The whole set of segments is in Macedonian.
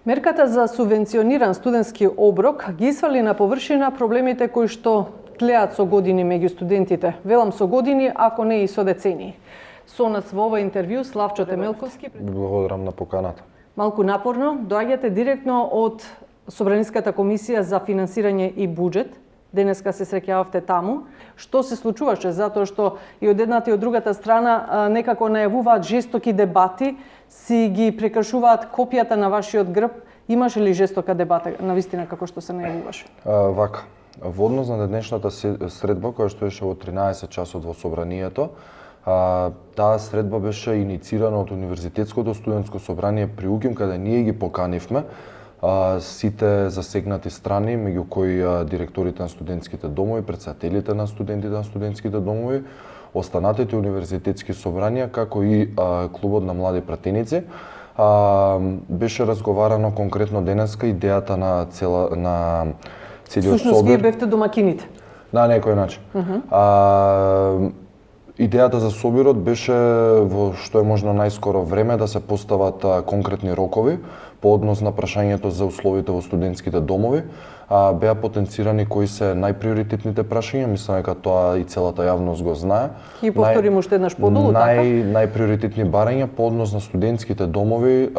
Мерката за субвенциониран студентски оброк ги свали на површина проблемите кои што тлеат со години меѓу студентите. Велам со години, ако не и со децении. Со нас во ова интервју Славчо Темелковски. Благодарам на поканата. Малку напорно, доаѓате директно од Собраниската комисија за финансирање и буџет. Денеска се среќававте таму. Што се случуваше? Затоа што и од едната и од другата страна некако најавуваат жестоки дебати, си ги прекршуваат копијата на вашиот грб. Имаше ли жестока дебата, навистина, како што се најавуваше? Вака, во однос на денешната средба, која што беше во 13 часот во Собранието, таа средба беше иницирана од Универзитетското студентско собрание при УГИМ, каде ние ги поканивме сите засегнати страни, меѓу кои директорите на студентските домови, претседателите на студентите на студентските домови, останатите универзитетски собранија, како и клубот на млади пратеници. Беше разговарано конкретно денеска идејата на целиот Всушност, собор. вие бевте домакините. На некој начин. Идејата за собирот беше во што е можно најскоро време да се постават конкретни рокови по однос на прашањето за условите во студентските домови. Беа потенцирани кои се најприоритетните прашања, мислам дека тоа и целата јавност го знае. И повторим уште еднаш подолу, така? Најприоритетни барања по однос на студентските домови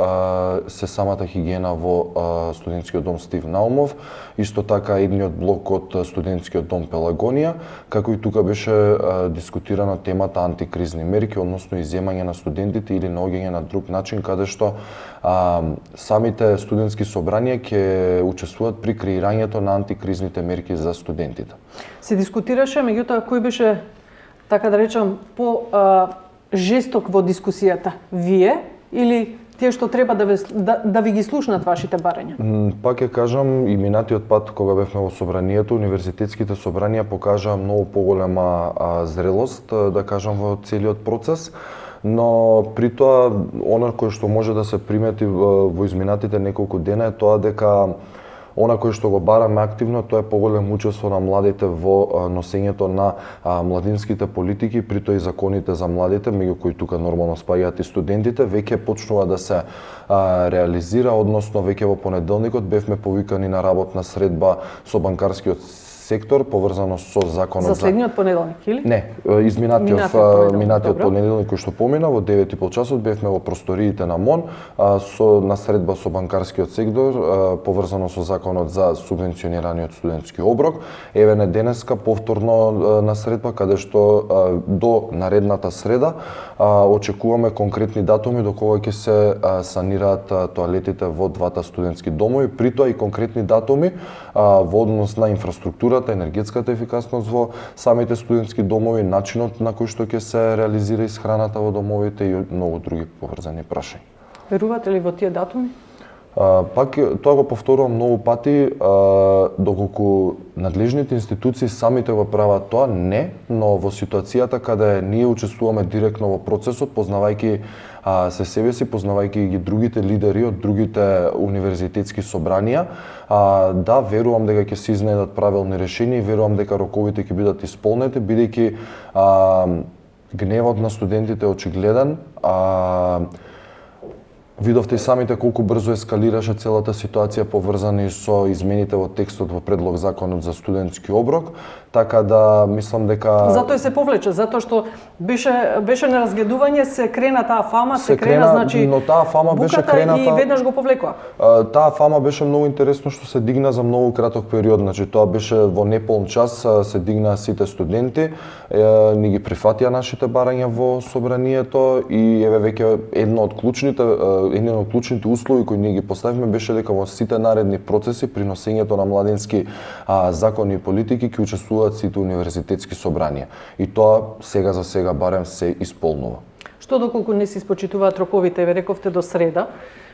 се самата хигиена во студентскиот дом Стив Наумов, исто така едниот блок од студентскиот дом Пелагонија, како и тука беше дискутирана темата антикризни мерки, односно изземање на студентите или наоѓање на друг начин каде што самите студентски собранија ќе учествуваат при креирањето на антикризните мерки за студентите. Се дискутираше, меѓутоа кој беше, така да речам, по жесток во дискусијата? Вие или тие што треба да ви ги слушнат вашите барања? Пак ќе кажам, и минатиот пат кога бевме во собранието, универзитетските собранија покажаа многу поголема зрелост, да кажам, во целиот процес. Но при тоа, она кој што може да се примети во изминатите неколку дена е тоа дека она кој што го бараме активно, тоа е поголем учество на младите во носењето на младинските политики, при тоа и законите за младите, меѓу кои тука нормално спаѓаат и студентите, веќе почнува да се реализира, односно веќе во понеделникот бевме повикани на работна средба со банкарскиот сектор, поврзано со законот за следниот понеделник, или? Не, минатиот понеделник кој што помина, во 9:30 часот бевме во просториите на МОН на средба со банкарскиот сектор, поврзано со законот за субвенционираниот студентски оброк. Еве не денеска повторно на средба, каде што до наредната среда очекуваме конкретни датуми до кога ќе се санираат тоалетите во двата студентски домови, при тоа и конкретни датуми во однос на инфраструктура, енергетската ефикасност во самите студентски домови, начинот на кој што ќе се реализира исхраната во домовите и многу други поврзани прашања. Верувате ли во тие датуми? Пак тоа го повторувам многу пати, доколку надлежните институции самите го прават тоа, не, но во ситуацијата каде ние учествуваме директно во процесот, познавајќи се себе си, познавајќи ги другите лидери од другите универзитетски собранија, да, верувам дека ќе се изнајдат правилни решенија и верувам дека роковите ќе бидат исполнети, бидејќи гневот на студентите е очигледен. Видовте и самите колку брзо ескалираше целата ситуација поврзани со измените во текстот во предлог законот за студентски оброк, така да мислам дека затоа се повлече, затоа што беше неразгледување, се крена таа фама, се крена, значи, но таа фама беше крената и веднаш го повлекоа. Таа фама беше многу интересно што се дигна за многу краток период, значи тоа беше во неполн час, се дигнаа сите студенти, ни ги прифатија нашите барања во собранието и еве веќе едно од клучните услови кои ние ги поставивме беше дека во сите наредни процеси при носењето на младински закони и политики ќе учествуваат сите универзитетски собранија. И тоа сега за сега барем се исполнува. Што доколку не се испочитуваат роковите, ве рековте до среда,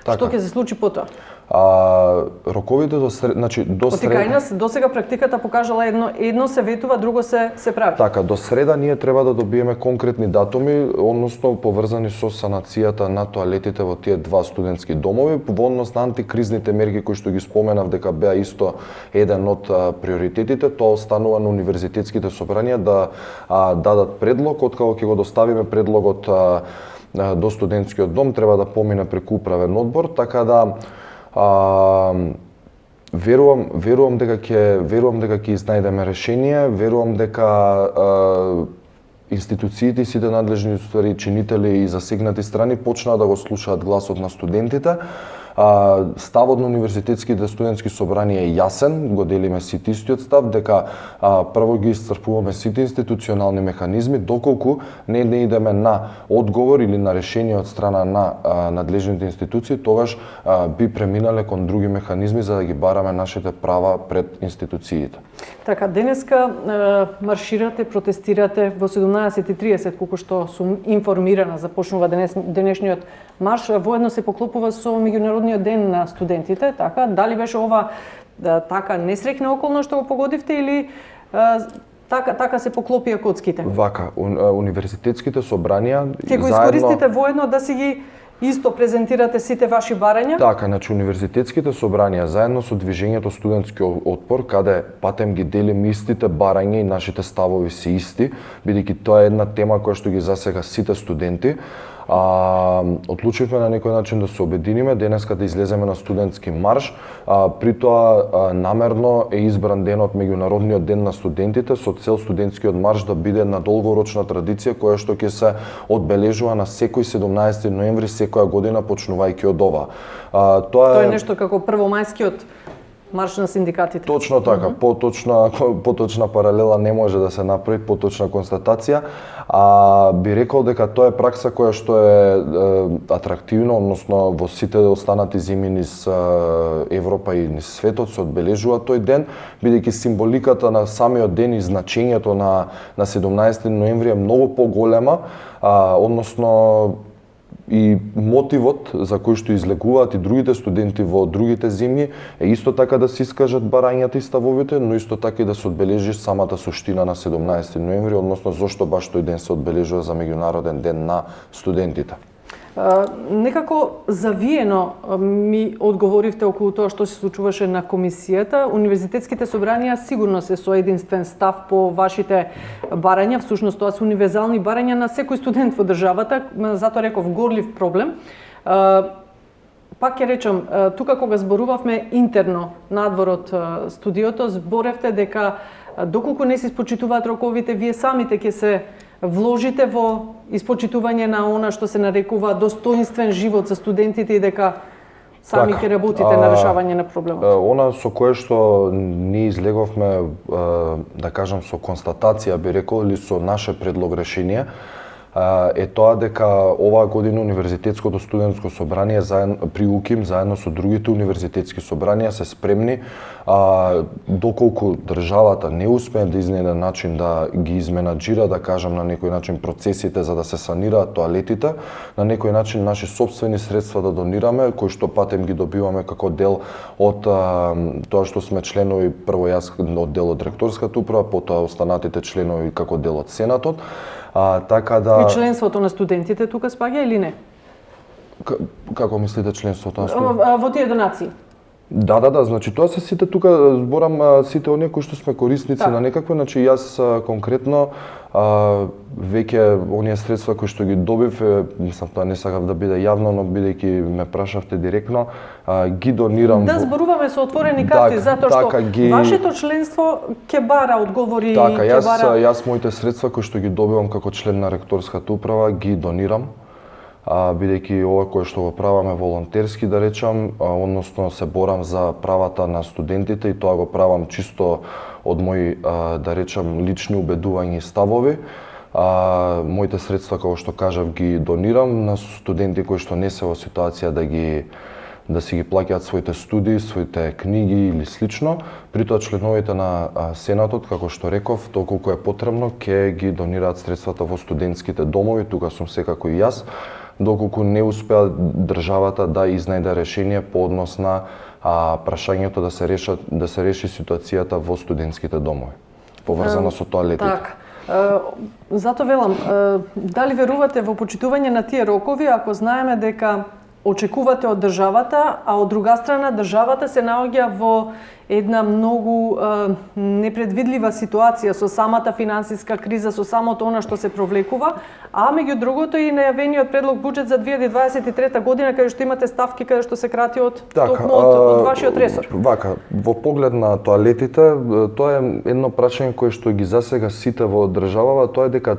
така. Што ќе се случи потоа? Роковите до среда, значи до среда. Отикајна до сега практиката покажала едно се ветува, друго се прави. Така, до среда ние треба да добиеме конкретни датуми, односно поврзани со санацијата на тоалетите во тие два студентски домови, во однос на антикризните мерки кои што ги споменав дека беа исто еден од приоритетите, тоа останува на универзитетските собранија да дадат предлог, откако ќе го доставиме предлогот до студентскиот дом, треба да помине преку управен одбор, така да Верувам дека ќе изнајдеме решение, верувам дека институциите и сите надлежни уствари чинители и засегнати страни почнаа да го слушаат гласот на студентите. Ставот на универзитетските студентски собранија е јасен, го делиме сите истиот став, дека прво ги исцрпуваме сите институционални механизми, доколку не идеме на одговор или на решение од страна на надлежните институции, тогаш би преминале кон други механизми за да ги бараме нашите права пред институциите. Така, денеска марширате, протестирате во 17:30, колку што сум информирана, започнува денешниот марш, воедно се поклопува со меѓународниот ден на студентите, така, дали беше ова така несреќна околност што го погодивте или така се поклопија коцките? Вака, универзитетските собранија ќе го искористите воедно да си ги исто презентирате сите ваши барања? Така, значи универзитетските собранија заедно со движењето студентски отпор, каде патем ги делим истите барања и нашите ставови се исти, бидејќи тоа е една тема која што ги засега сите студенти. Одлучивме на некој начин да се обединиме, денеска да излеземе на студентски марш, при тоа намерно е избран денот меѓународниот ден на студентите со цел студентскиот марш да биде една долгорочна традиција која што ќе се одбележува на секој 17 ноември секоја година почнувајќи од ова. Тоа е нешто како првомајскиот марш на синдикатите. Точно така, поточна паралела не може да се направи, поточна констатација. Би рекол дека тоа е пракса која што е атрактивна, односно во сите останати зими низ Европа и низ светот се одбележува тој ден, бидејќи символиката на самиот ден и значењето на 17 ноември е многу поголема, односно и мотивот за кој што излегуваат и другите студенти во другите зимји е исто така да се искажат барањата и ставовите, но исто така и да се одбележи самата суштина на 17 ноември, односно зошто баш тој ден се одбележува за меѓународен ден на студентите. Некако завиено ми одговоривте околу тоа што се случуваше на комисијата. Универзитетските собранија сигурно се со единствен став по вашите барања, всушност тоа се универзални барања на секој студент во државата, затоа реков горлив проблем. Пак ќе речам, тука кога зборувавме интерно надвор од студиото, зборевте дека доколку не се испочитуваат роковите, вие самите ќе се вложите во испочитување на она што се нарекува достоинствен живот за студентите и дека сами ќе работите на решавање на проблемот. Она со кое што ние излеговме, да кажам, со констатација, би рекол, или со наше предлог решение, е тоа дека оваа година Универзитетското студентско собрание при УКИМ заедно со другите универзитетски собранија се спремни, доколку државата не успее да изнајде начин да ги изменаџира, да кажам на некој начин процесите за да се санираат тоалетите, на некој начин наши сопствени средства да донираме, кои што патем ги добиваме како дел од тоа што сме членови, прво јас од дел од ректорската управа, потоа останатите членови како дел од Сенатот. Така да... И членството на студентите тука спаѓа или не? Како мислите членството на студентите? Во тие донации. Да, значи тоа се сите тука, зборам сите оние кои што сме корисници на некакво, значи јас конкретно веќе оние средства кои што ги добив, мислам тоа не сакав да биде јавно, но бидејќи ме прашавте директно, ги донирам. Да, зборуваме со отворени карти, затоа што вашето членство ќе бара одговори, ќе бара... Јас моите средства кои што ги добивам како член на ректорската управа ги донирам, бидејќи ова кое што го праваме волонтерски, да речам, односно се борам за правата на студентите и тоа го правам чисто од мои, да речам, лични убедувања и ставови. Моите средства, како што кажав, ги донирам на студенти кои што не се во ситуација да си ги плаќаат своите студии, своите книги или слично. При тоа членовите на Сенатот, како што реков, толку е потребно, ќе ги донираат средствата во студентските домови, тука сум секако и јас, доколку не успеа државата да изнајде решение по однос на прашањето да се реши ситуацијата во студентските домови, поврзано со тоалетите. Така. Зато велам, дали верувате во почитување на тие рокови, ако знаеме дека очекувате од државата, а од друга страна државата се наоѓа во една многу непредвидлива ситуација со самата финансиска криза, со самото она што се провлекува, а меѓу другото и најавениот предлог буџет за 2023 година каде што имате ставки каде што се крати од токму од вашиот ресор. Вака, во поглед на тоалетите, тоа е едно прашање кое што ги засега сите во државава, тоа е дека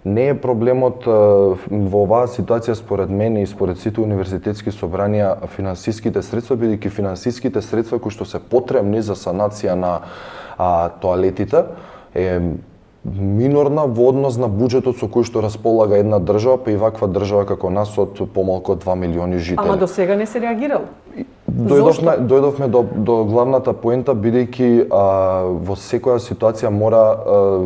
не е проблемот во оваа ситуација според мене и според сите универзитетски собранија финансиските средства, бидејќи финансиските средства кои што се потребни за санација на тоалетите е минорна во однос на буџетот со кој што располага една држава, па и ваква држава како нас од помалку од 2 милиони жители. Ама до сега не се реагирало. Дојдовме до главната поента, бидејќи во секоја ситуација мора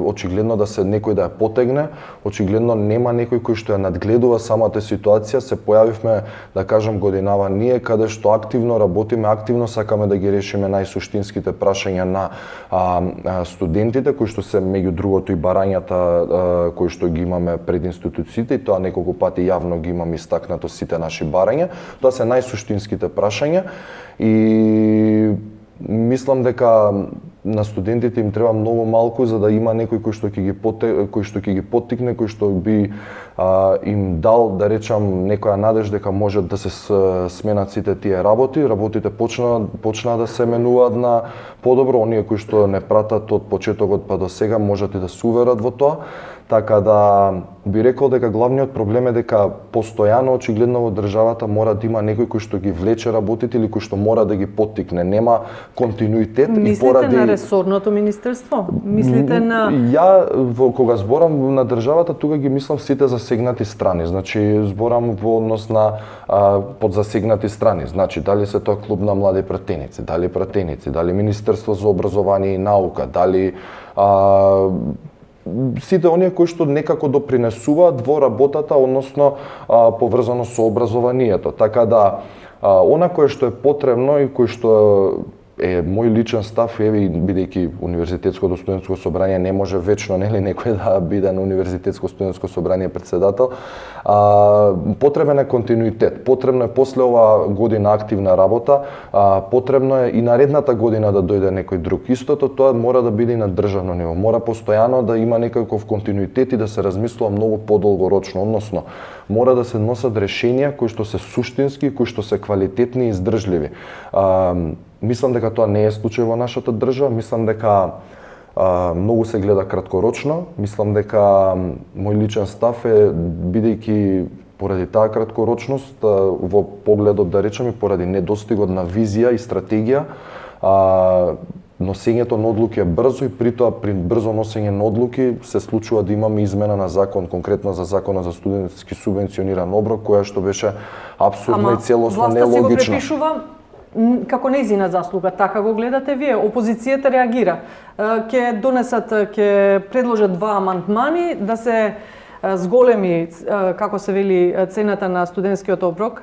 очигледно да се некој да ја потегне, очигледно нема некој кој што ја надгледува самата ситуација. Се појавивме, да кажам, годинава ние, каде што активно работиме, активно сакаме да ги решиме најсуштинските прашања на студентите, кои што се меѓу другото и барањата кои што ги имаме пред институциите, и тоа неколку пати јавно ги имам истакнато сите наши барања. Тоа се најсуштинските прашања. И мислам дека на студентите им треба многу малку за да има некој кој што ќе ги поттикне, кој што би им дал, да речам, некоја надеж дека може да се сменат сите тие работи. Работите почнаа да се менуваат на подобро, оние кои што не пратат од почетокот па до сега можат и да се уверат во тоа. Така да би рекол дека главниот проблем е дека постојано очигледно во државата мора да има некој кој што ги влече работите или кој што мора да ги поттикне. Нема континуитет. Мислите и поради на ресорното министерство? Мислите на кога зборам на државата, тука ги мислам сите засегнати страни. Значи зборам во однос на подзасегнати страни. Значи дали се тоа клуб на млади пратеници, дали Министерство за образование и наука, дали сите оние кои што некако допринесуваат во работата, односно поврзано со образованието. Така да она кое што е потребно и кој што е мој личен став, бидејќи универзитетското студентско собрание не може вечно, нели, некој да биде на универзитетско студентско собрание председател, потребен е континуитет. Потребно е после ова година активна работа, потребно е и наредната година да дојде некој друг. Истото тоа мора да биде и на државно ниво. Мора постојано да има некаков континуитет и да се размислува многу подолгорочно, односно мора да се носат решенија кои што се суштински, кои што се квалитетни и издржливи. Мислам дека тоа не е случај во нашата држава, мислам дека многу се гледа краткорочно, мислам дека мој личен став е, бидејќи поради таа краткорочност во погледот, да речем, и поради недостигот на визија и стратегија, носењето на одлуки е брзо и при брзо носење на одлуки се случува да имаме измена на закон, конкретно за законот за студентски субвенциониран оброк, која што беше апсурдна и целосно нелогична. Власта си го препишува како нејзина заслуга, така го гледате вие. Опозицијата реагира. Ќе предложат 2 амандмани да се зголеми, како се вели, цената на студентскиот оброк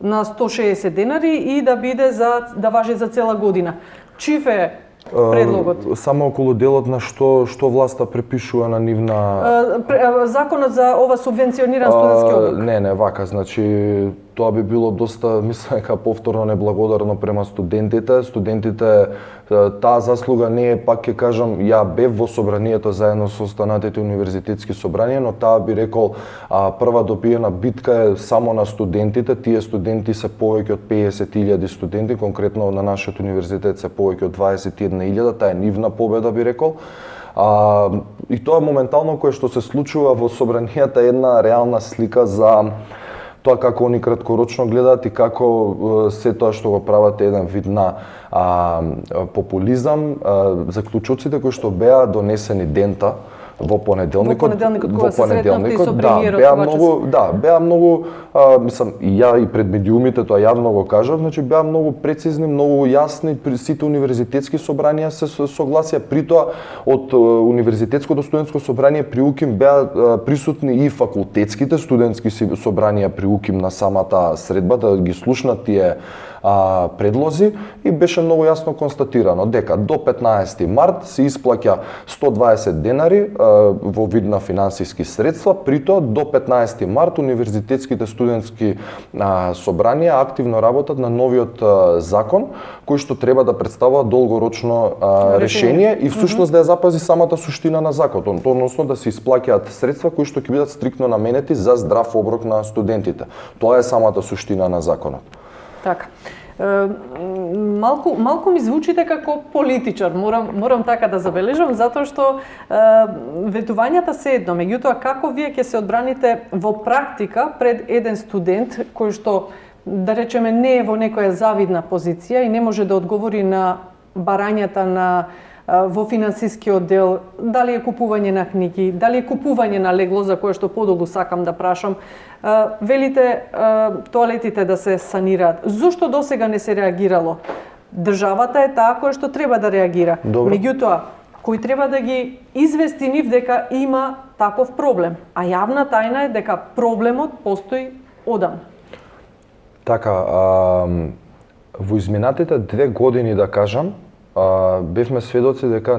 на 160 денари и да биде да важи за цела година. Чив е предлогот? Само околу делот на што власта препишува на нивна законот за ова субвенциониран студентски оброк. Не, вака, значи тоа би било доста, мислам дека повторно неблагодарно према студентите. Студентите, таа заслуга не е, пак ќе кажам, ја бев во собранието заедно со останатите универзитетски собранија, но таа би рекол прва добиена битка е само на студентите. Тие студенти се повеќе од 50.000 студенти, конкретно на нашиот универзитет се повеќе од 21.000, таа е нивна победа, би рекол. И тоа моментално кое што се случува во собранијата е една реална слика за тоа како они краткорочно гледаат и како се тоа што го прават е еден вид на популизам. Заклучоците кои што беа донесени дента во понеделникот, беа многу, мислам, и ја и пред медиумите тоа јавно го кажав, значи беа многу прецизни, многу јасни, сите универзитетски собранија се согласија, при тоа од универзитетското студентско собрание при УКИМ беа присутни и факултетските студентски собранија при УКИМ на самата средба, да ги слушнат тие предлози и беше многу јасно констатирано дека до 15 март се исплаќа 120 денари во вид на финансиски средства, притоа до 15 март универзитетските студентски собранија активно работат на новиот закон кој што треба да представува долгорочно решение и всушност да ја запази самата суштина на законот, односно да се исплаќаат средства кои што ќе бидат стриктно наменети за здрав оброк на студентите. Тоа е самата суштина на законот. Така. Малку ми звучите како политичар, морам така да забележам, затоа што ветувањата се едно, меѓутоа како вие ќе се одбраните во практика пред еден студент кој што, да речеме, не е во некоја завидна позиција и не може да одговори на барањата во финансискиот дел, дали е купување на книги, дали е купување на легло, за кое што подолу сакам да прашам. Велите тоалетите да се санираат. Зошто досега не се реагирало? Државата е таа која што треба да реагира. Добро. Меѓутоа, кој треба да ги извести нив дека има таков проблем. А јавна тајна е дека проблемот постои одам. Така, во изминатите 2 години, да кажам, бевме сведоци дека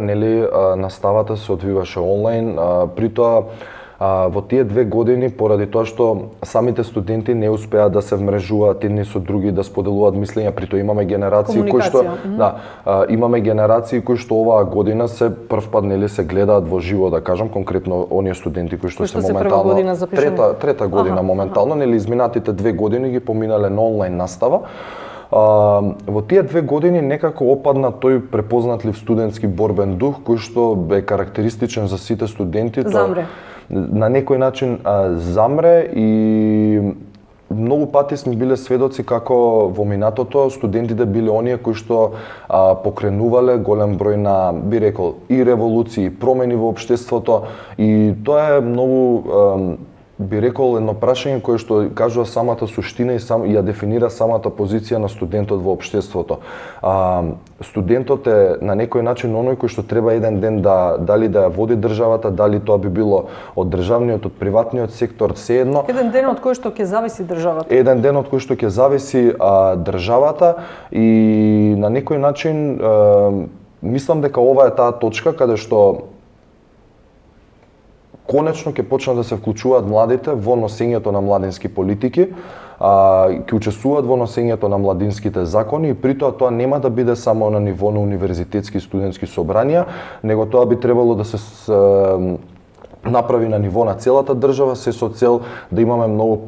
наставата се одвиваше онлайн, притоа во тие 2 години, поради тоа што самите студенти не успеаат да се вмрежуваат едни со други, да споделуваат мислења, притоа имаме генерации кои што имаме генерации кои што оваа година се првпат се гледаат во живо, да кажам, конкретно оние студенти кои што се моментално трета година моментално, изминатите 2 години ги поминале на онлайн настава. Во тие 2 години некако опадна тој препознатлив студентски борбен дух кој што е карактеристичен за сите студенти. Замре. На некој начин замре и многу пати сме биле сведоци како во минатото студентите биле оние кои што покренувале голем број на, би рекол, и револуции, промени во општеството и тоа е многу би рекол едно прашање кое што кажува самата суштина и ја дефинира самата позиција на студентот во општеството. Студентот е на некој начин оној кој што треба еден ден дали да ја води државата, дали тоа би било од државниот, од приватниот сектор, сеедно. Еден ден од кој што ќе зависи државата. Еден ден од кој што ќе зависи државата и на некој начин мислам дека ова е таа точка каде што конечно ќе почнат да се вклучуваат младите во носењето на младински политики, ќе учествуваат во носењето на младинските закони и притоа тоа нема да биде само на ниво на универзитетски студентски собранија, него тоа би требало да се направи на ниво на целата држава, се со цел да имаме многу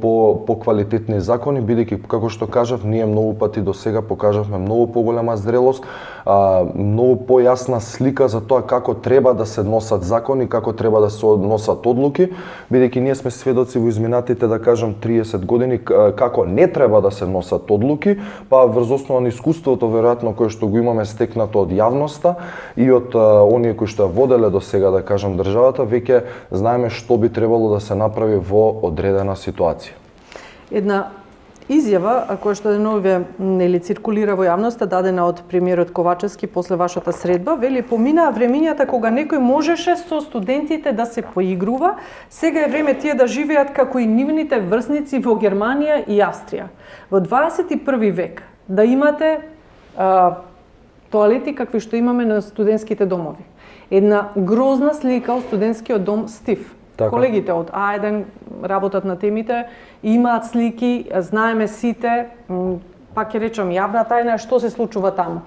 поквалитетни закони, бидејќи, како што кажав, ние многу пати до сега покажавме многу поголема зрелост, многу појасна слика за тоа како треба да се носат закони, како треба да се носат одлуки, бидејќи ние сме сведоци во изминатите, да кажам, 30 години како не треба да се носат одлуки, па врз основа на искуството веројатно кое што го имаме стекнато од јавноста и од оние кои што ја воделе до сега, да кажам, државата, веќе знаеме што би требало да се направи во одредена ситуација. Една изјава која што деновиве циркулира во јавноста, дадена од премиерот Ковачевски после вашата средба, вели: поминаа времињата кога некој можеше со студентите да се поигрува, сега е време тие да живеат како и нивните врсници во Германија и Австрија. Во 21 век да имате тоалети какви што имаме на студентските домови. Една грозна слика од студентскиот дом Стив. Така. Колегите од А1 работат на темите, имаат слики, знаеме сите, пак ќе речам, јавна тајна што се случува таму.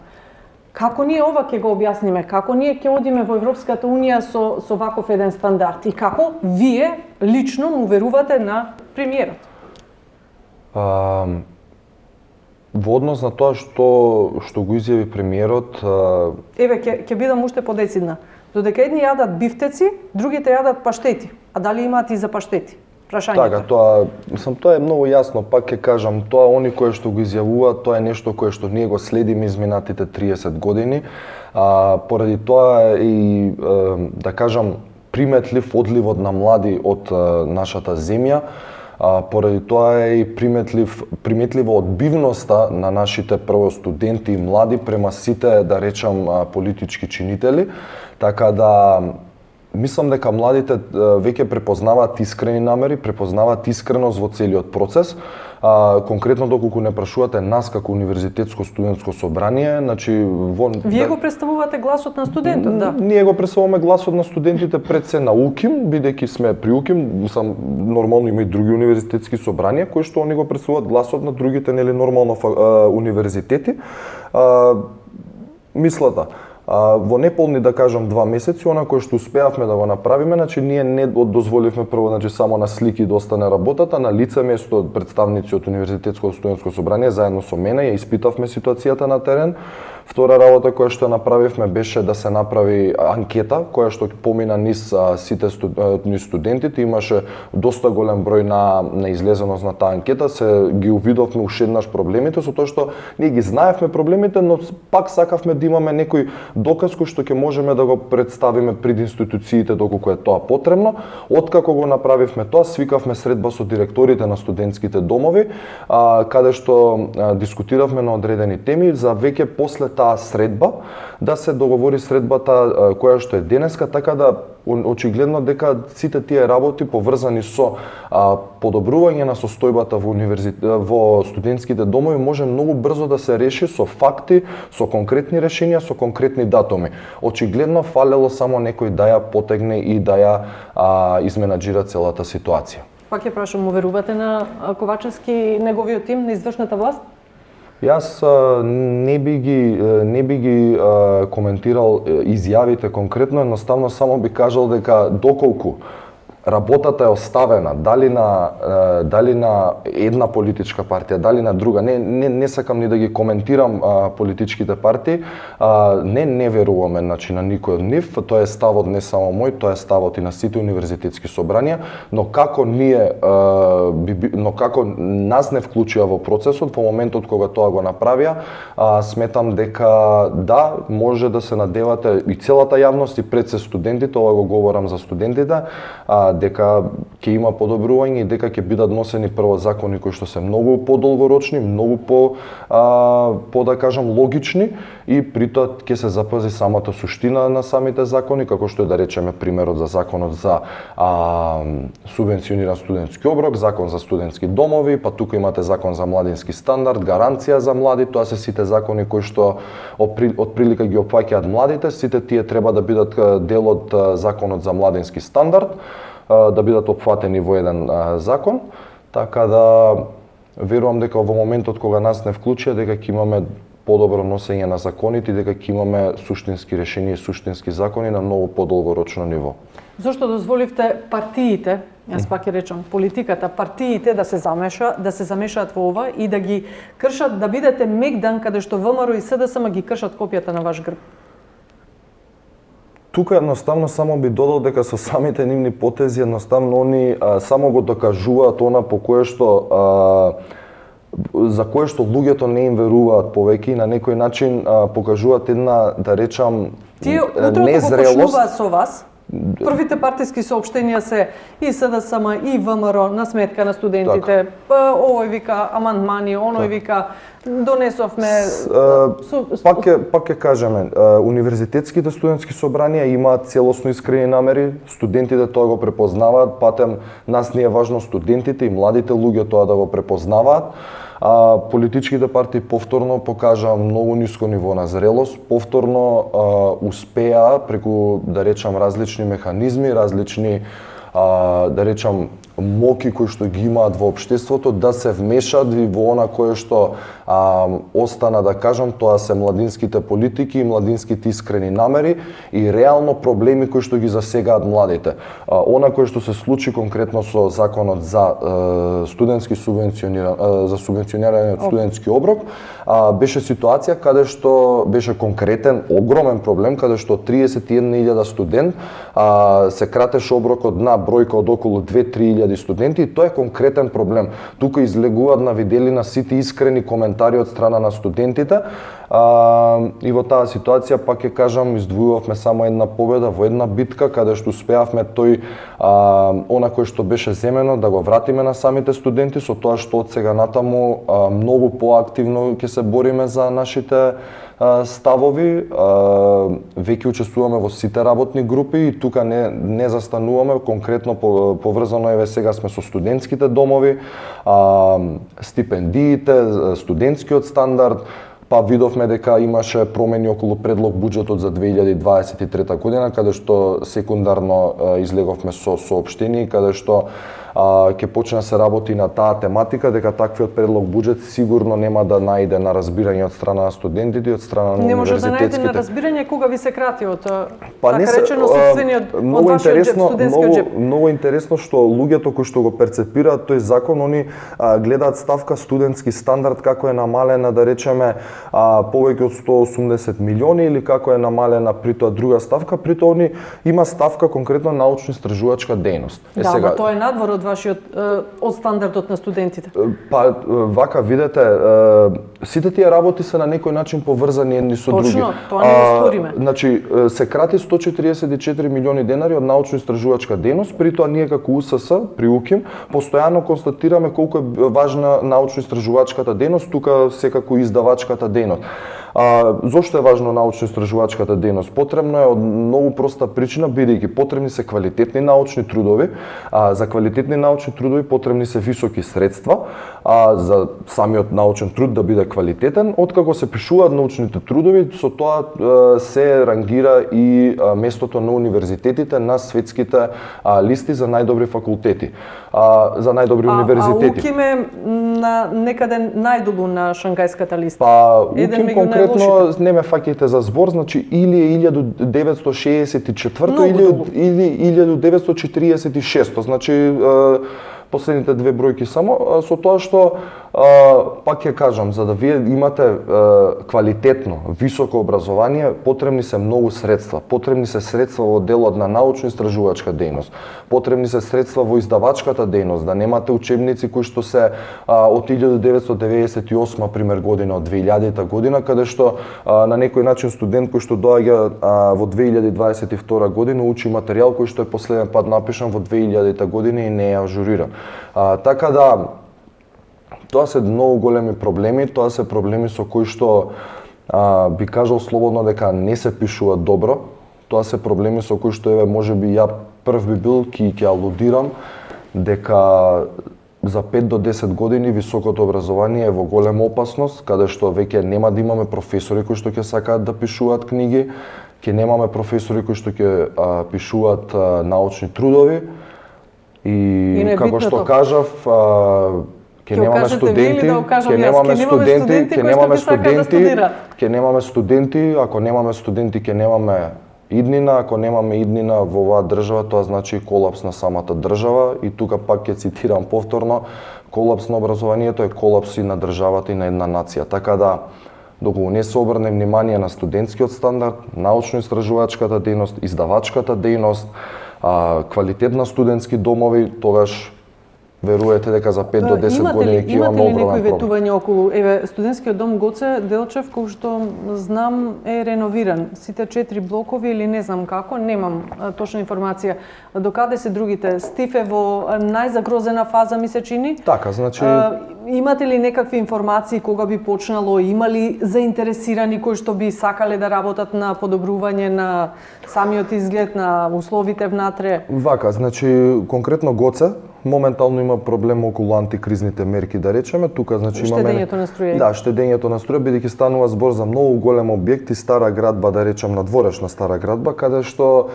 Како ние ова ќе го објасниме? Како ние ќе одиме во Европската унија со ваков еден стандард? И како вие лично му верувате на премиерот? Во однос на тоа што го изјави премиерот... Еве, ќе бидам уште подецидна. Додека едни јадат бифтеци, другите јадат паштети. А дали имаат и за паштети? Прашањето. Така, тоа е многу јасно, пак ќе кажам, тоа они кои што го изјавуваат, тоа е нешто кое што ние го следиме изминатите 30 години. Поради тоа и, да кажам, приметлив одливот на млади од нашата земја. Поради тоа е и приметлива одбивноста на нашите прво студенти и млади према сите, да речам, политички чинители, така да мислам дека младите веќе препознаваат искрени намери, препознаваат искреност во целиот процес. Конкретно доколку не прашувате нас како универзитетско студентско собрание, значи Вие го представувате гласот на студентот, да. Ние го представуваме гласот на студентите пред се на УКИМ, бидејќи сме при УКИМ, мислам нормално има и други универзитетски собранија кои што они го представуваат гласот на другите нели нормално универзитети. Мислата во неполни, да кажам, 2 месеци, она кое што успеавме да го направиме, значи ние не дозволивме прво, значи само на слики да остане работата, на лице место од представници од Универзитетското студентско собрание заедно со мене ја испитавме ситуацијата на терен. Втора работа која што направивме беше да се направи анкета која што помина низ сите студентите, имаше доста голем број на излезеност на таа анкета, се ги увидовме уште еднаш проблемите, со тоа што ние ги знаевме проблемите, но пак сакавме да имаме некој доказ кој што ќе можеме да го представиме пред институциите доколку е тоа потребно. Откако го направивме тоа, свикавме средба со директорите на студентските домови, каде што дискутиравме на одредени теми за веќе после таа средба да се договори средбата која што е денеска, така да очигледно дека сите тие работи поврзани со подобрување на состојбата во студентските домови може многу брзо да се реши со факти, со конкретни решенија, со конкретни датуми. Очигледно фалело само некој да ја потегне и да ја изменаџира целата ситуација. Пак ја прашам, уверувате на Ковачевски и неговиот тим на извршната власт? Јас не би ги коментирал изјавите конкретно, едноставно само би кажал дека доколку работата е оставена, дали на една политичка партија, дали на друга, не сакам ни да ги коментирам политичките партии, не веруваме значи на никој од нив, тоа е ставот не само мој, тоа е ставот и на сите универзитетски собранија, но како нас не вклучија во процесот во моментот кога тоа го направија, сметам дека да, може да се надевате и целата јавност и пред се студентите, ова го говорам за студентите, дека ќе има подобрување и дека ќе бидат носени прво закони кои што се многу подолгорочни, многу по да кажам логични и при тоа ќе се запази самата суштина на самите закони, како што е да речеме примерот за законот за субвенциониран студентски оброк, закон за студентски домови, па тука имате закон за младински стандард, гаранција за млади, тоа се сите закони кои што отприлика ги опфаќаат младите, сите тие треба да бидат дел од законот за младински стандард, да бидат опфатени во еден закон, така да верувам дека во моментот кога нас не вклучија, дека ќе имаме подобро носење на законите и дека ќе имаме суштински решенија и суштински закони на многу подолгорочно ниво. Зошто дозволивте партиите, јас пак ќе речам политиката, партиите да се замешаат во ова и да ги кршат, да бидете мегдан каде што ВМРО и СДСМ ги кршат копијата на ваш грб? Тука едноставно само би додал дека со самите нивни потези едноставно они само го докажуваат она по кое што за кое што луѓето не им веруваат повеќе и на некој начин покажуваат една, да речам, тие утрото го почнуваат со вас. Првите партиски соопштенија се и СДСМ и ВМРО на сметка на студентите. Овој вика амандмани, оној вика донесовме. Пак ќе кажеме, универзитетските студентски собранија имаат целосно искрени намери, студентите тоа го препознаваат, патем нас не е важно студентите и младите луѓе тоа да го препознаваат. Политичките партии повторно покажаа многу ниско ниво на зрелост, повторно успеа преку, да речам, различни механизми, различни, да речам, моки кои што ги имаат во општеството да се вмешат и во она кое што остана, да кажам, тоа се младинските политики и младинските искрени намери и реално проблеми кои што ги засегаат младите. Она кое што се случи конкретно со законот за студентски за субвенционирање од студентски оброк, беше ситуација каде што беше конкретен огромен проблем, каде што 31.000 студент се кратеше оброкот на бројка од околу 2-3.000 студенти и тоа е конкретен проблем. Тука излегуваат на виделина сите искрени коментари од страна на студентите, И во таа ситуација, пак ќе кажам, издвојувавме само една победа во една битка, каде што успеавме тој она кој што беше земено да го вратиме на самите студенти, со тоа што од сега натаму многу поактивно ќе се бориме за нашите ставови, веќе учествуваме во сите работни групи и тука не застануваме, конкретно поврзано еве сега сме со студентските домови, стипендиите, студентскиот стандард, па видовме дека имаше промени околу предлог буџетот за 2023 година, каде што секундарно излеговме со соопштение, каде што ќе почне да се работи на таа тематика, дека таквиот предлог буџет сигурно нема да најде на разбирање од страна на студентите и од страна на универзитетските. Не може да најде на разбирање кога ви се крати од така речено собствениот од вашиот студентскиот џеп. Многу интересно што луѓето кои што го перцепираат тој закон, они гледаат ставка студентски стандард како е намалена, да речеме, повеќе од 180 милиони или како е намалена при тоа друга ставка, при тоа они има ставка конкретно научно-истражувачка дејност. Да, сега, тоа е надвор од вашиот од стандардот на студентите. Па вака видете, сите тие работи се на некој начин поврзани едни со други. Точно, тоа не го спориме. Значи се крати 144 милиони денари од научно-истражувачка дејност, при тоа ние како УСС при УКИМ постојано констатираме колку е важна научно-истражувачката дејност, тука секако издавачката дејност. Зошто е важно научно-истражувачката дејност? Потребно е од многу проста причина, бидејќи потребни се квалитетни научни трудови, за квалитетни научни трудови потребни се високи средства, за самиот научен труд да биде квалитетен, откако се пишуваат научните трудови, со тоа се рангира и местото на универзитетите на светските листи за најдобри факултети, за најдобри универзитети. УКИМ е на некаде најдолу на шангајската листа. Па УКИМ конкретно не ме фаќајте за збор, значи или е 1964 или 1946, значи последните две бројки само, со тоа што пак ќе кажам, за да вие имате квалитетно, високо образование, потребни се многу средства. Потребни се средства во делот на научно-истражувачка дејност. Потребни се средства во издавачката дејност, да немате учебници кои што се од 1998 пример година, од 2000 година, каде што на некој начин студент кој што доаѓа во 2022 година учи материјал кој што е последен пат напишан во 2000 година и не е ажуриран. Така да тоа се многу големи проблеми, тоа се проблеми со кои што би кажал слободно дека не се пишува добро. Тоа се проблеми со кои што еве можеби ја прв би бил ќе алудирам дека за 5 до 10 години високото образование е во голема опасност, каде што веќе нема да имаме професори кои што ќе сакаат да пишуваат книги, ќе немаме професори кои што ќе пишуваат научни трудови и како што кажав, ќе немаме студенти, ако немаме студенти ќе немаме иднина, ако немаме иднина во оваа држава, тоа значи колапс на самата држава и тука пак ќе цитирам повторно, колапс на образованието е колапс и на државата и на една нација. Така да, доколку не се обрне внимание на студентскиот стандард, научно-истражувачката дејност, издавачката дејност, квалитет на студентски домови, тогаш верувате дека за 5 до 10 години ќе имаме огромен проблем. Имате ли некои ветувања околу студентскиот дом Гоце Делчев, кој што знам е реновиран, сите 4 блокови или не знам како, немам точна информација. Докаде се другите? Стив е во најзагрозена фаза, ми се чини. Така, значи имате ли некакви информации кога би почнало? Има ли заинтересирани кои што би сакале да работат на подобрување на самиот изглед, на условите внатре? Вака, значи конкретно Гоце моментално има проблем околу антикризните мерки, да речеме. Тука значи имаме штедењето на струја. Да, штедењето на струја, бидејќи станува збор за многу голем објект и стара градба, да речем надворешна стара градба, каде што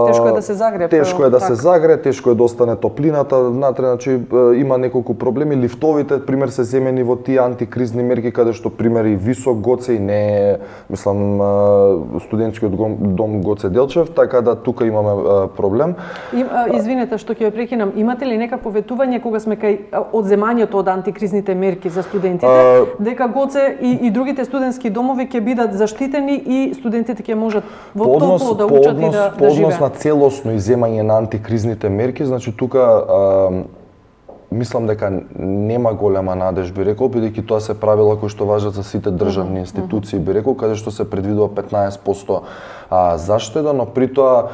тешко е да се загре. Тешко е да се загре, тешко е да остане топлината внатре, значи има неколку проблеми. Лифтовите, пример, се земени во тие антикризни мерки, каде што пример и висок Гоце и не е, мислам, студентскиот дом Гоце Делчев, така да тука имаме проблем. Извинете што ќе ве прекинам, имате ли некакво ветување кога сме кај одземањето од антикризните мерки за студентите, дека Гоце и другите студентски домови ќе бидат заштитени и студентите ќе можат во топло да учат и да по однос на целосно иземање на антикризните мерки, значи тука мислам дека нема голема надеж, би рекол, бидејќи тоа се правила кои што важат за сите државни институции, би рекол, каде што се предвидува 15% заштеда, но при тоа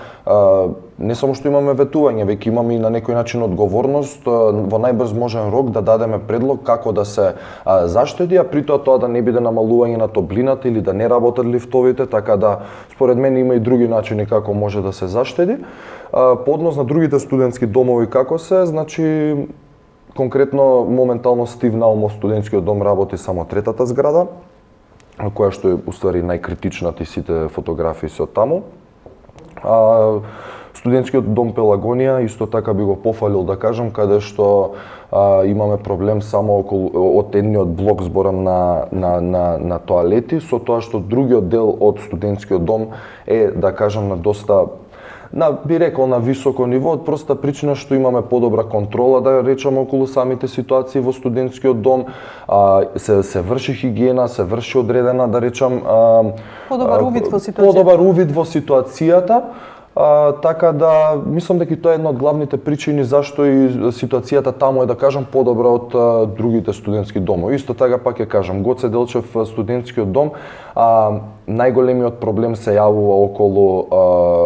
не само што имаме ветување, веќе имаме и на некој начин одговорност во најбрз можен рок да дадеме предлог како да се заштеди, а при тоа да не биде намалување на топлината или да не работат лифтовите, така да според мен има и други начини како може да се заштеди. По однос на другите студентски домови како се, значи конкретно моментално Стив Наумов студентскиот дом работи само третата зграда, која што е уствари најкритичната и сите фотографии се од таму. Студентскиот дом Пелагонија исто така би го пофалил да кажам, каде што имаме проблем само од едниот блок, зборам на тоалети, со тоа што другиот дел од студентскиот дом е, да кажам, на доста би рекол на високо ниво, од проста причина што имаме подобра контрола, да речеме, околу самите ситуации во студентскиот дом, се врши хигиена, се врши одредена, да речам, подобар увид во ситуацијата. Така да мислам дека тоа е една од главните причини зашто и ситуацијата таму е, да кажам, подобра од другите студентски домови. Исто така пак ќе кажам, Гоце Делчев студентскиот дом, најголемиот проблем се јавува околу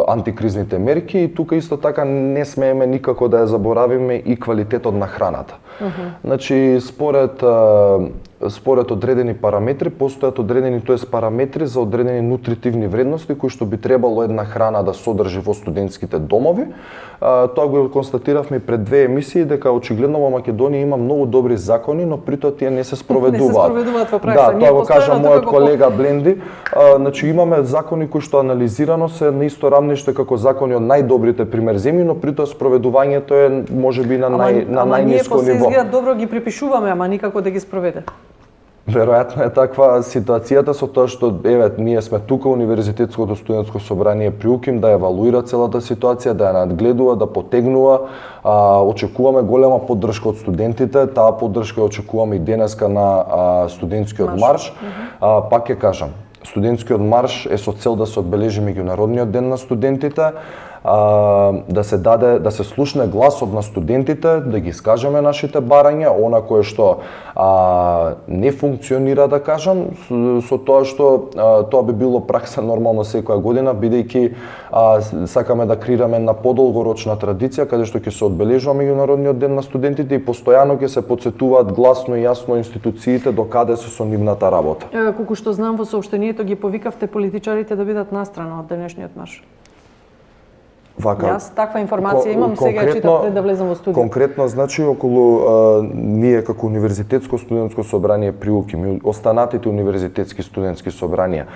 антикризните мерки и тука исто така не смееме никако да ја заборавиме и квалитетот на храната. Значи според одредени параметри постојат одредени параметри за одредени нутритивни вредности кои што би требало една храна да содржи во студентските домови. Тоа го констатиравме пред 2 емисии дека очигледно во Македонија има многу добри закони, но при тоа тие не се спроведуваат. Не се спроведуваат во пракса. Да, тоа го кажа мојот колега Бленди. Значи имаме закони кои што анализирано се на исто рамниште како закони од најдобрите примерземи, но при тоа спроведувањето е можеби на најниско ниво. Ние добро ги припишуваме, ама никако да ги спроведе. Веројатно е таква ситуацијата со тоа што ние сме тука, Универзитетското студентско собрание при УКИМ да евалуира целата ситуација, да ја надгледува, да потегнува. Очекуваме голема поддршка од студентите, таа поддршка очекуваме и денеска на студентскиот марш. Пак ќе кажам, студентскиот марш е со цел да се одбележи меѓународниот ден на студентите, да се слушне гласот на студентите, да ги искажеме нашите барања, она кое што не функционира, да кажам, со тоа што тоа би било пракса нормално секоја година, бидејќи сакаме да креираме на подолгорочна традиција каде што ќе се одбележува меѓународниот ден на студентите и постојано ќе се потсетуваат гласно и јасно институциите до каде се со нивната работа. Колку што знам во соопштението ги повикавте политичарите да бидат настрана од денешниот марш. Јас таква информација имам, сега читав пред да влезам во студио. Конкретно, значи, околу ние како Универзитетско студентско собрание при УКИМ и останатите универзитетски студентски собранија,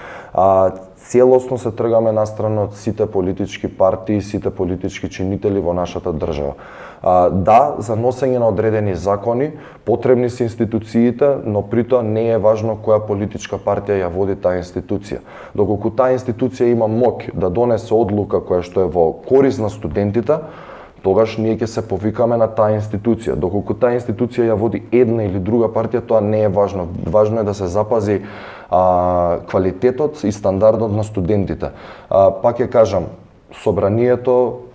целосно се тргаме настрана од сите политички партии, сите политички чинители во нашата држава. Да, за носење на одредени закони, потребни се институциите, но при тоа не е важно која политичка партија ја води таа институција. Доколку таа институција има моќ да донесе одлука која што е во корис на студентите, тогаш ние ќе се повикаме на таа институција. Доколку таа институција ја води една или друга партија, тоа не е важно. Важно е да се запази квалитетот и стандардот на студентите. Пак ќе кажам, собранието,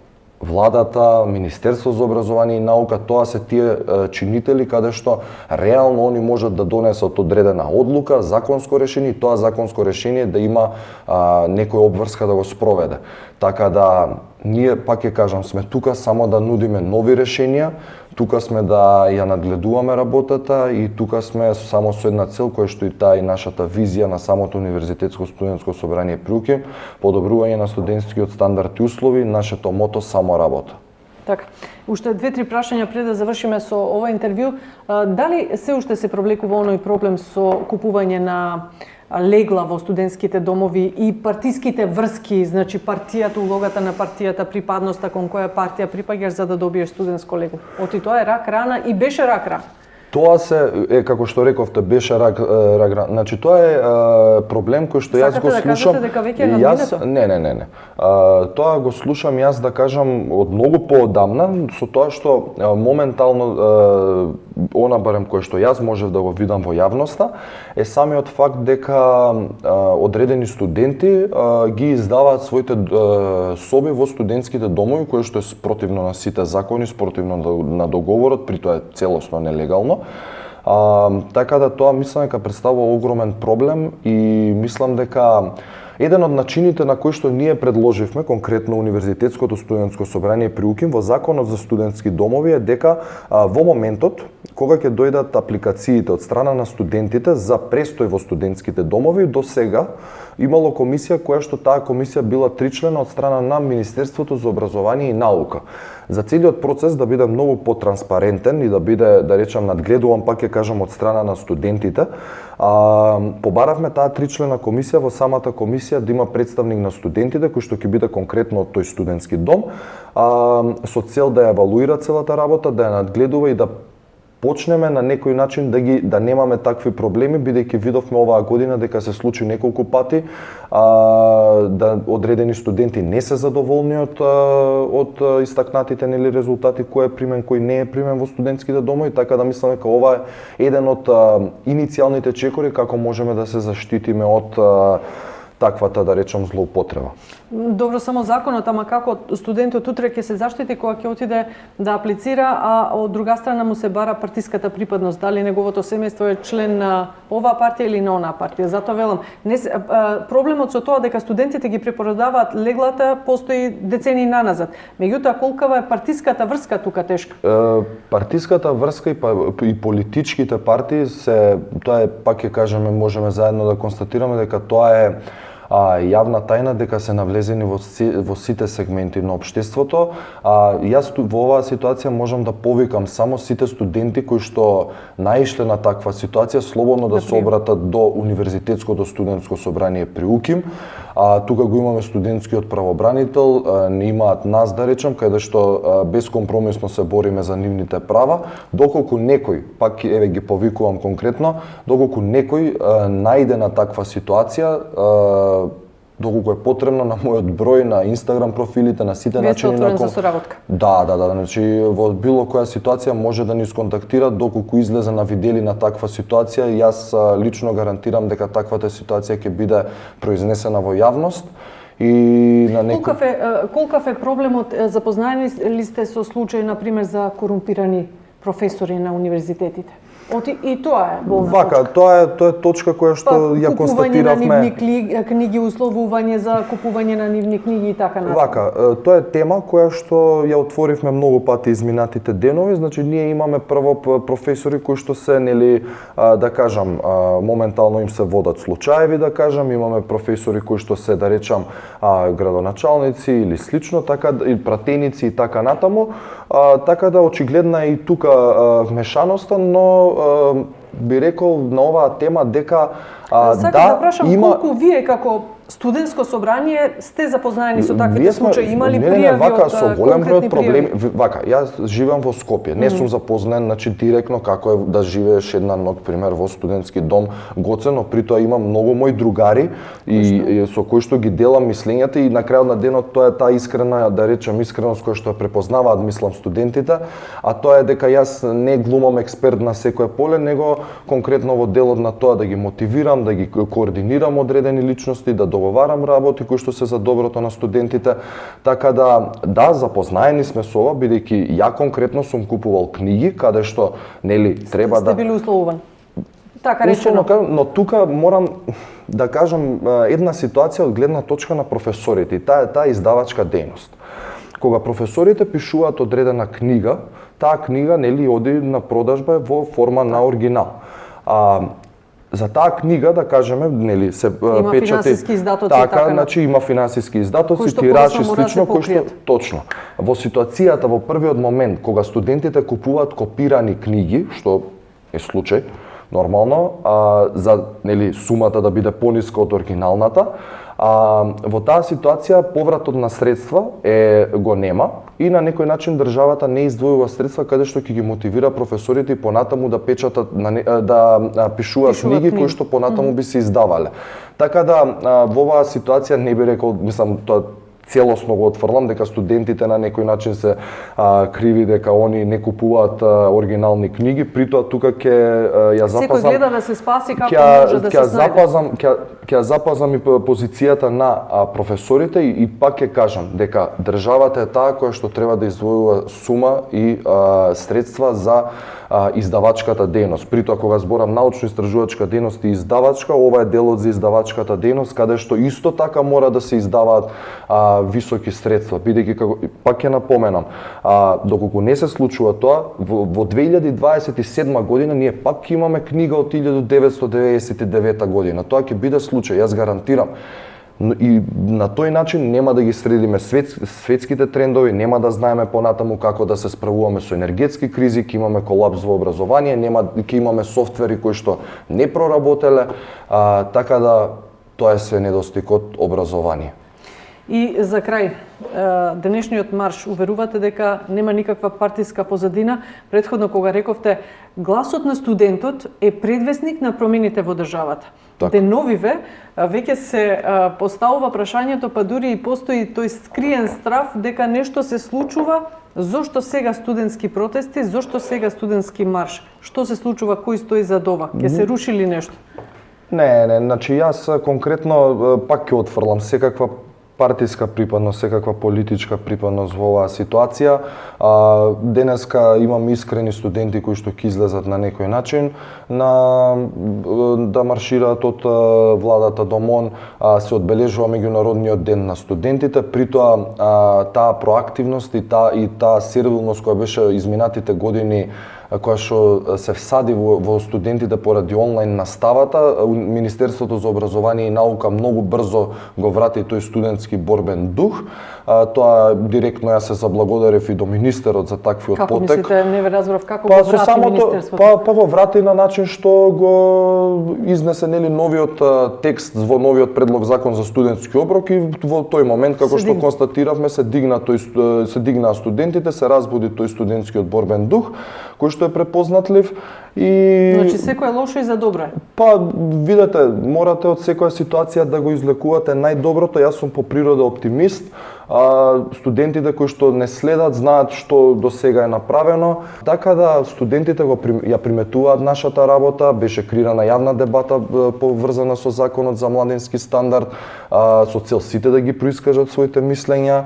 владата, Министерство за образование и наука, тоа се тие чинители каде што реално они можат да донесат одредена одлука, законско решение и тоа законско решение да има некоја обврска да го спроведе. Така да ние, пак ќе кажам, сме тука само да нудиме нови решенија, тука сме да ја надгледуваме работата и тука сме само со една цел која што и таа и нашата визија на самото Универзитетско студентско собрание при УКИМ, подобрување на студентскиот стандард и услови, нашето мото само работа. Така. Уште 2-3 прашања пред да завршиме со ова интервју. Дали се уште се провлекува оној проблем со купување на легла во студентските домови и партиските врски, значи партијата, улогата на партијата, припадноста кон која партија припаѓаш за да добиеш студентско легло? Оти тоа е рак рана и беше рак рана. Тоа како што рековте, беше рак рана. Значи тоа е проблем кој што јас го слушам. Сакате да кажете дека веќе е надминато? Не. Тоа го слушам јас, да кажам, од многу поодамна, со тоа што моментално она барем кој што јас можев да го видам во јавноста, е самиот факт дека одредени студенти ги издаваат своите соби во студентските домови, кои што е спротивно на сите закони, спротивно на договорот, при тоа е целосно нелегално. Така да тоа мислам дека представува огромен проблем и мислам дека еден од начините на кои што ние предложивме, конкретно Универзитетското студентско собрание при УКИМ во Законот за студентски домови е дека во моментот кога ќе дојдат апликациите од страна на студентите за престој во студентските домови, до сега имало комисија која што таа комисија била тричлена од страна на Министерството за образование и наука. За целиот процес да биде многу потранспарентен и да биде, да речам, надгледуван, пак ќе кажам, од страна на студентите, побаравме таа тричлена комисија во самата комисија да има представник на студентите кој што ќе биде конкретно од тој студентски дом, со цел да ја евалуира целата работа, да ја надгледува и да почнеме на некој начин да немаме такви проблеми, бидејќи видовме оваа година дека се случи неколку пати да одредени студенти не се задоволни од истакнатите резултати, кој е примен, кој не е примен во студентските домови, така да мислам дека ова е еден од иницијалните чекори како можеме да се заштитиме од таквата, да речам, злоупотреба. Добро, само законот, ама како студентот утре ќе се заштити кога ќе отиде да аплицира, а од друга страна му се бара партиската припадност, дали неговото семејство е член на оваа партија или на онаа партија. Затоа велам, проблемот со тоа дека студентите ги препородаваат леглата постои децении наназад. Меѓутоа, колкава е партиската врска тука тешка? Партиската врска и политичките партии тоа е, пак ќе кажеме, можеме заедно да констатираме дека тоа е јавна тајна, дека се навлезени во сите сегменти на општеството. Јас во оваа ситуација можам да повикам само сите студенти кои што наишле на таква ситуација слободно да се обратат до Универзитетското студентско собрание при УКИМ. Тука го имаме студентскиот правобранител, не имаат нас, да речем, каде што безкомпромисно се бориме за нивните права. Доколку некој, пак еве ги повикувам конкретно, доколку некој најде на таква ситуација, доколку е потребно, на мојот број, на Инстаграм профилите, на сите начини на за соработка. Да, значи во било која ситуација може да ни сконтактира, доколку излезе на видели на таква ситуација, јас лично гарантирам дека таквата ситуација ќе биде произнесена во јавност. И на колкав е проблемот? Запознаени ли сте со случаи, например, за корумпирани професори на универзитетите? И тоа е болна точка. Тоа е точка која што ја констатиравме. Купување на нивни книги, условување за купување на нивни книги и така натаму. Тоа е тема која што ја отворивме многу пати изминатите денови. Значи, ние имаме прво професори кои што се, да кажам, моментално им се водат случаеви, да кажам, имаме професори кои што се, да речам, градоначалници или слично, така и пратеници и така натаму. Така да очигледна е и тука вмешаноста, но би рекол на оваа тема дека да прашам, колку вие како студентско собрание сте запознаени со таквите случаи? Има ли пријави од со голем број проблеми? Вака, јас живеам во Скопје, не сум запознаен, значи директно како е да живееш една ног, пример, во студентски дом Гоце, но при тоа имам многу мои другари и со кои што ги делам мислењата и на крајот на денот тоа е таа искрена, да речем, искреност која што ја препознаваат, мислам, студентите, а тоа е дека јас не глумам експерт на секое поле, него конкретно во делот на тоа да ги мотивирам, да ги координирам одредени личности, да договарам работи кои што се за доброто на студентите, така да запознаени сме со ова, бидејќи ја конкретно сум купувал книги каде што треба да сте били условуван. Така речено. Но тука морам да кажам една ситуација од гледна точка на професорите и таа издавачка дејност. Кога професорите пишуваат одредена книга, таа книга оди на продажба во форма на оригинал. За таа книга, да кажеме, се има печати финансиски издатоци, така, значи има финансиски издатоци, тираж и слично, кои што точно. Во ситуацијата во првиот момент кога студентите купуваат копирани книги, што е случај нормално, за сумата да биде пониска од оригиналната, во таа ситуација повратот на средства го нема и на некој начин државата не издвојува средства каде што ќе ги мотивира професорите и понатаму да печатат, да пишуваат книги кои што понатаму би се издавале. Така да во оваа ситуација не би рекол, мислам, тоа целосно го отфрлам дека студентите на некој начин се криви дека они не купуваат оригинални книги, притоа тука ќе ја запазам. Секој гледа да се спаси како може да се снајде. Ќе запазам и позицијата на професорите и пак ќе кажам дека државата е таа која што треба да издвојува сума и средства за издавачката дејност. Притоа кога зборам научно-истражувачка дејност и издавачка, ова е делот за издавачката дејност каде што исто така мора да се издаваат високи средства, бидејќи пак ќе напоменам, доколку не се случува тоа, во 2027 година ние пак имаме книга од 1999 година. Тоа ќе биде случај, јас гарантирам. И на тој начин нема да ги следиме светските трендови, нема да знаеме понатаму како да се справуваме со енергетски кризи, ќе имаме колапс во образование, ќе имаме софтвери кои што не проработеле, така да тоа е се недостиг од образование. И за крај, денешниот марш, уверувате дека нема никаква партиска позадина? Претходно кога рековте, гласот на студентот е предвесник на промените во државата. Деновиве веќе се поставува прашањето, па дури и постои тој скриен страф дека нешто се случува. Зошто сега студентски протести, зошто сега студентски марш? Што се случува, кој стои зад ова? Ќе се руши ли нешто? Не, значи јас конкретно пак ќе отфрлам секаква партиска припадност, секаква политичка припадност во оваа ситуација. Денеска имам искрени студенти кои што ќе излезат на некој начин да маршираат од владата до МОН. Се одбележува меѓународниот ден на студентите, притоа таа проактивност и таа сервилност која беше изминатите години која што се всади во студентите поради онлайн наставата, Министерството за образование и наука многу брзо го врати тој студентски борбен дух. Тоа директно ја се заблагодарев и до министерот за таквиот потек. Како мислите, не ве разбрав како го врати Министерството? Па го врати на начин што го изнесе новиот текст во новиот предлог закон за студентски оброк и во тој момент како што констатиравме се дигнаа студентите, се разбуди тој студентскиот борбен дух кој што е препознатлив и значи секој е лошо и за добро. Па видете, морате од секоја ситуација да го излекувате најдоброто. Јас сум по природа оптимист. Студентите кои што не следат знаат што до сега е направено, така да студентите ја приметуваат нашата работа. Беше креирана јавна дебата поврзана со законот за младински стандард, со цел сите да ги проискажат своите мислења.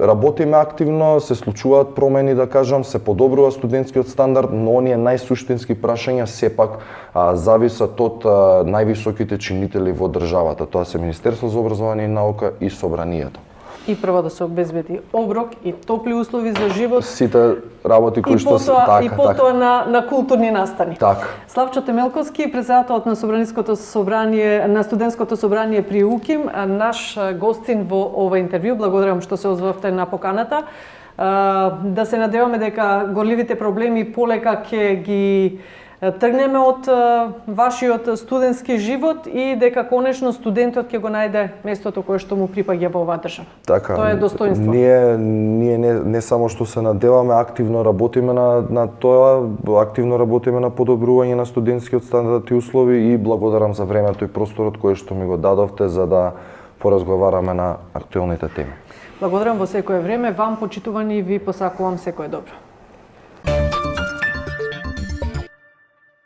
Работиме активно, се случуваат промени, да кажам, се подобрува студентскиот стандард, но оние најсуштински прашања сепак зависат од највисоките чинители во државата. Тоа се Министерство за образование и наука и Собранието. И прво да се обезбеди оброк и топли услови за живот. Сите работи кои што се и потоа на културни настани. Така. Славчо Темелковски, председателот на на студентското собрание при УКИМ, наш гостин во ова интервју. Благодарам што се озвавте на поканата. Да се надеваме дека горливите проблеми полека ќе ги тргнеме од вашиот студентски живот и дека конечно студентот ќе го најде местото кое што му припаѓа во оваа држава. Така, тоа е достоинство. Ние не само што се надеваме, активно работиме на тоа, активно работиме на подобрување на студентскиот стандард и услови и благодарам за времето и просторот кој што ми го дадовте за да поразговараме на актуелните теми. Благодарам во секое време, вам почитувани ви посакувам секое добро.